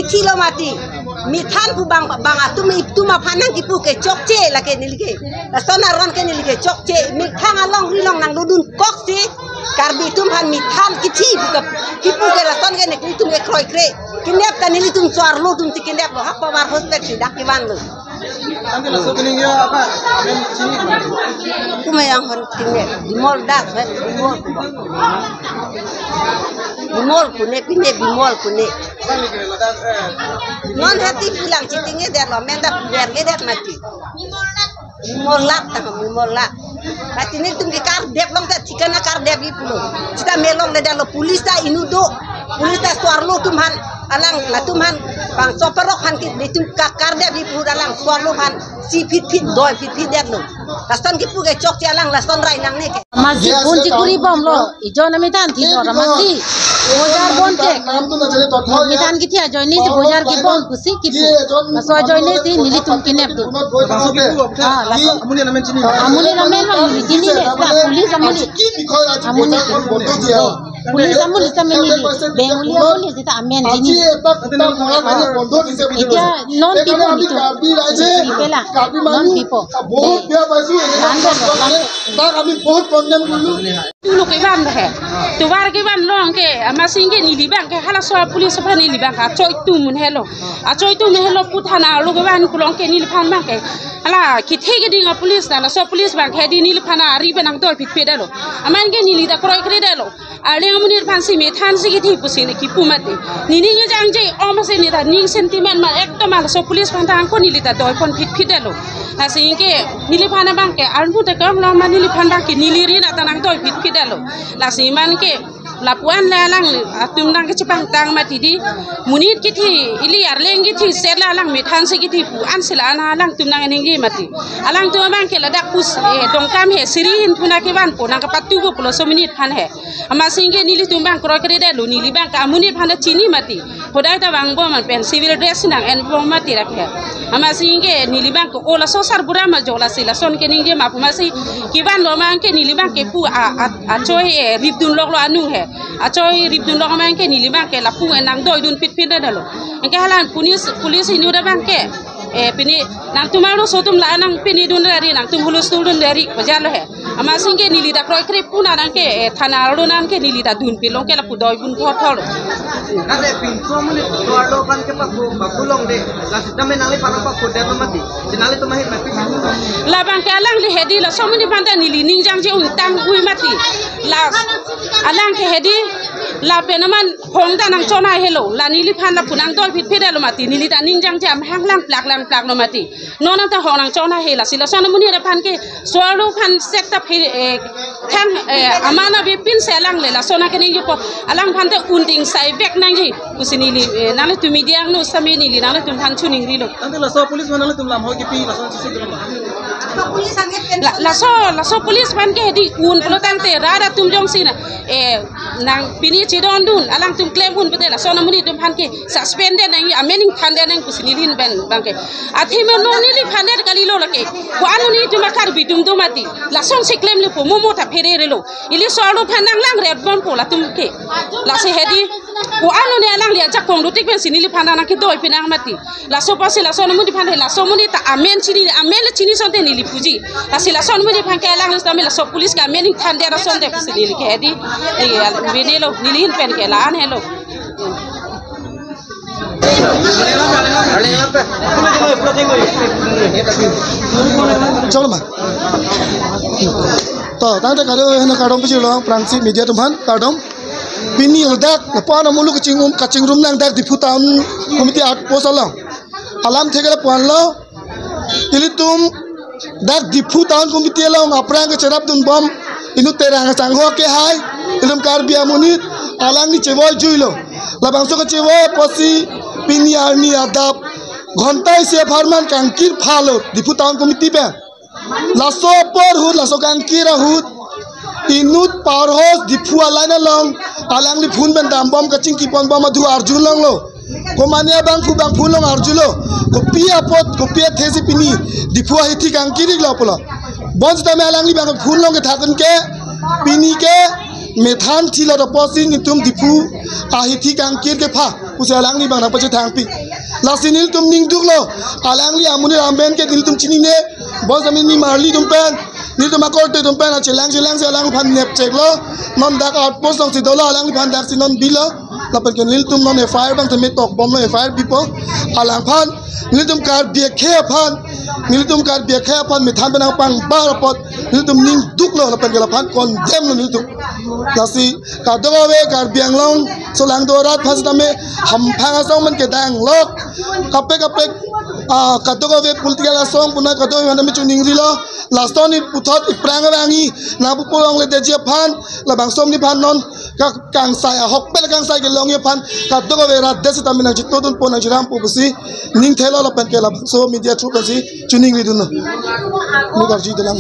kici lo mati mithan pu bang tu ma phanang ki pu ke chokche la ke nilike la sona ron ke nilike chokche mithan along rilong nang dudun kok si karbi tum han mithan kici ki pu ke la son ke nek tum ke kroi kre kinep kan ini tum suar lo tum tikinep lo hak pawar hospek si dak ki ban lo nanti lah sebening ya apa men sini kuma yang hon tinge di mall dak di mall kune pine di mall kune non hati pulang citinge der lo menda der ge der mati molak ta molak pati ni tum ki kar dep long ta cikana kar dep bi pulo cita melong le der lo pulis ta inudo pulis ta suar lo tumhan alang la tumhan bang soperok han ki ditum kar dep bi pulo alang suar lo han si fit doi fit der lo kaston ki puge chok ti alang la son rai nang ne ke masjid punji kuri bom lo ijo na mitan thi lo ramasi bojar bon ke mitan ki thia joini si bojar ki bom kusi ki maso joini si nili tum kinep do amuni na men sini lo sini le pulis amuni pulis amuli sa menili benguli amuli sita amen sini itia non people itu pela non people Tulu ke ban he tu war ke ban long ke ama singe ni libang ke hala so police ban ni libang ka choi tu mun hello a choi tu me hello puthana lo ke ban kulong ke ni phan bang ke ala ki thege ding a police na so police bang ke di ni phana ri benang to pit pe dalo aman ke ni li da kroi kre dalo ale ngamuni phan si me than si ki thi pusin ki pumate ni nge jang je o ma se ni da ning sentiment ma ekto ma so police phan tang ko ni li da doi pon pit dalo na singe ni li phana bang ke albu te kam lo ma ni li phan bang ke ni li ri na tanang to pit dalo la siman ke lapuan lalang atum nang ke cepang tang mati di munit kiti ili arleng kiti sela lang mithan se kiti pu an sela na lang tum nang nengi mati alang tu bang ke ladak pus dong kam he sirin puna ke ban po nang ka patu go pulo so minit phan he ama singe nili tum bang kro kre de lo nili bang ka munit phan chini mati podai ta bang bo man pen civil dress nang en bo mati rakhe ama singe nili bang ko ola so sar bura ma jola sila son ke ninge ma pu masi ki ban lo mang ke nili bang ke pu a choi ribdun lok lo anu he acoy ribdun lo mang ke nili bang ke lapu enang doi dun pit dalo engke halan pulis ini udah bang ke pini nang tumalu sotum la nang pini dun dari nang tum hulus dun dari bajalo he ama singe nili da kroi krip puna nang ke thana ro nang ke nili da dun pilong ke lapu doi bun thol ade pin so mun do kan ke pa bulong de la sitame nang le pa ko de mati sinali to mahit mati la bang ke alang le hedi la so muni banda nili ningjang je un tang ui mati la alang ke hedi la penaman hongda nang chona hello la nili phan la punang dol pit dalo mati nili da ningjang jam hang lang plak no mati nona ta honang chona hela sila sana muni da phan ke swalo phan sekta kan amana be pin selang le la sona ke ningi po alang phan te unding sai bek nang ji kusini li nang tu media no sami ni li nang tu phan chuning ri lo nanti lah so police mana le tum lam ho ki pi la son sisi drum la so police ban ke di un lo tang te rada tum jong sina nang pini chi don dun alang tum claim hun bete la sona muni tum phan ke suspended nang amening thande nang kusini lin ben bang ke athi me no ni li phanet kali lo la ke ko anu ni tum kar bi tum do mati la son se claim le po momo ta phere re lo ili so lo phanang lang red bon po la tum ke la se hedi ko anu ni alang lia jak kong do tik ben sini li phana na ke doi pinang mati la so pa se la sona muni phan la so muni ta amen le chini son te ni li puji la se la son muni phan ke alang sta me la so police ka mening thande ra son te sini li ke hedi benelo nilin pen ke la an hello चलो मा तो तांते कारो हना काडोम पिलो प्रांसी मीडिया तुमहान काडोम बिनी उdak napana mulu kacing room nang dak diputan komite at posalo alam thegala panlo ilitum dak diputan komite lo aprang ke cerap dun bom inu terang sangho ke hai ilum karbia munit alang ni cewol juilo labangso ke cewo posi pini army adap घंटा से फरमान कांकीर फालो दिपुतान कमिटी पे लासो पर हुद लासो कांकीर हुद इनुत पारहोस दिपु आलाना लंग आलांग नि फुन बेन दाम बम कचिंग की पन बम मधु अर्जुन लंग लो को मानिया बांग फुन लंग अर्जुन लो को पिया पोत को पिया थेसी पिनी दिपु हिथि कांकीर गला बंज तमे आलांग नि बांग फुन लंग थाकन के पिनी के मेथान थिलो तो पसिंग तुम दिपु आहिथि कांकीर के फा ผู้ชายล้างนี่บางทางประเทศทางปีลาสินิลตุมนิ่งดุกโลอาล้างนี่อามุนีอาเบนแกนิลตุมชินิเน่บอสมินนี่มาลีตุมเป็นนิลตุมมาโกเตตุมเป็นอาเชลังล้างพันเนบเจกโลนอนดักอาร์ตโพสต์สิโดลาล้างพันดักสินอนบิลโลแล้วเป็นกันนิลตุมนอนไฟบางทำให้ตกบอมเลยไฟปีโป้อาล้างพันนิลตุมการเบียแค่พันนิลตุมการเบียแค่พันไม่ทันเป็นนางปังบ้าระปดนิลตุมนิ่งดุกโลแล้วเป็นกันละพันก่อนเต็มเลยนิลตุมลาสิการดกเวการเบียงลงสลังโดรัดพัสดามีหำพังอาซองมันเกิดแดงโลกกับเป็กการดกเวพุลติกาลาซองปุ่นการดกเวมันไม่จุนิงรีโลลาสตอนี่ปุถอดอีกแปลงอะไรงี้นาบุปลองเลยเดจิพันละบางส้มนี่พันนนกับกางใส่หกเป็นกางใส่กันลงเยพันการดกเวรัดเดสตามินังจิตโตตุนปนังจิรามปุบซีนิ่งเทลละเป็นเกลับโซมีเดียทรูกันซีจุนิงรีดุนนี่การจีเดลัง